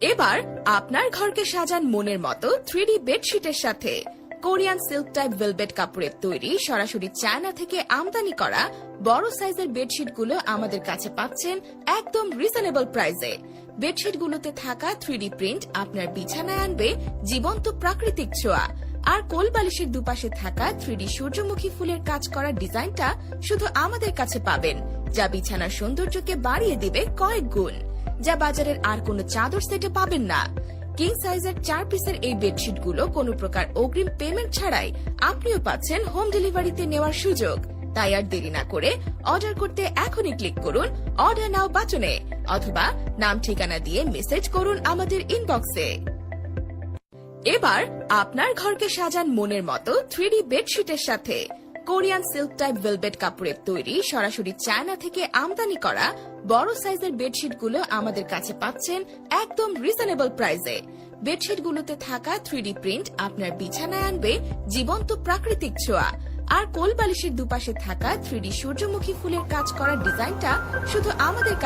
এবার আপনার ঘরকে সাজান মনের মতো 3D বেডশিটের সাথে। কোরিয়ান সিল্ক টাইপ ভেলভেট কাপড়ের তৈরি সরাসরি চায়না থেকে আমদানি করা বড় সাইজের বেডশিটগুলো আমাদের কাছে পাচ্ছেন একদম রিজনেবল প্রাইসে। বেডশিটগুলোতে থাকা 3D প্রিন্ট আপনার বিছানায় আনবে জীবন্ত প্রাকৃতিক ছোঁয়া। আর কোল বালিশের দুপাশে থাকা 3D সূর্যমুখী ফুলের কাজ করা ডিজাইনটা শুধু আমাদের কাছে পাবেন, যা বিছানার সৌন্দর্যকে বাড়িয়ে দিবে কয়েক গুণ, যা বাজারের আর কোনো চাদর সেটে পাবেন না। কিং সাইজের 4 পিসের এই বেডশিটগুলো কোনো প্রকার অগ্রিম পেমেন্ট ছাড়াই আপনিও পাচ্ছেন হোম ডেলিভারিতে নেওয়ার সুযোগ। তাই আর দেরি না করে অর্ডার করতে এখনই ক্লিক করুন অর্ডার নাও বাটনে, অথবা নাম ঠিকানা দিয়ে মেসেজ করুন আমাদের ইনবক্সে। এবার আপনার ঘরকে সাজান মনের মতো 3D বেডশিটের সাথে। কোরিয়ান সিল্ক টাইপ ভেলভেট কাপড়ের তৈরি সরাসরি চায়না থেকে আমদানি করা বড় সাইজের বেডশিটগুলো আমাদের কাছে পাচ্ছেন একদম রিজনেবল প্রাইসে। বেডশিটগুলোতে থাকা 3D প্রিন্ট আপনার বিছানায় আনবে জীবন্ত প্রাকৃতিক ছোঁয়া। আর কোল বালিশের দুপাশে থাকা 3D সূর্যমুখী ফুলের কাজ করা ডিজাইনটা শুধু আমাদের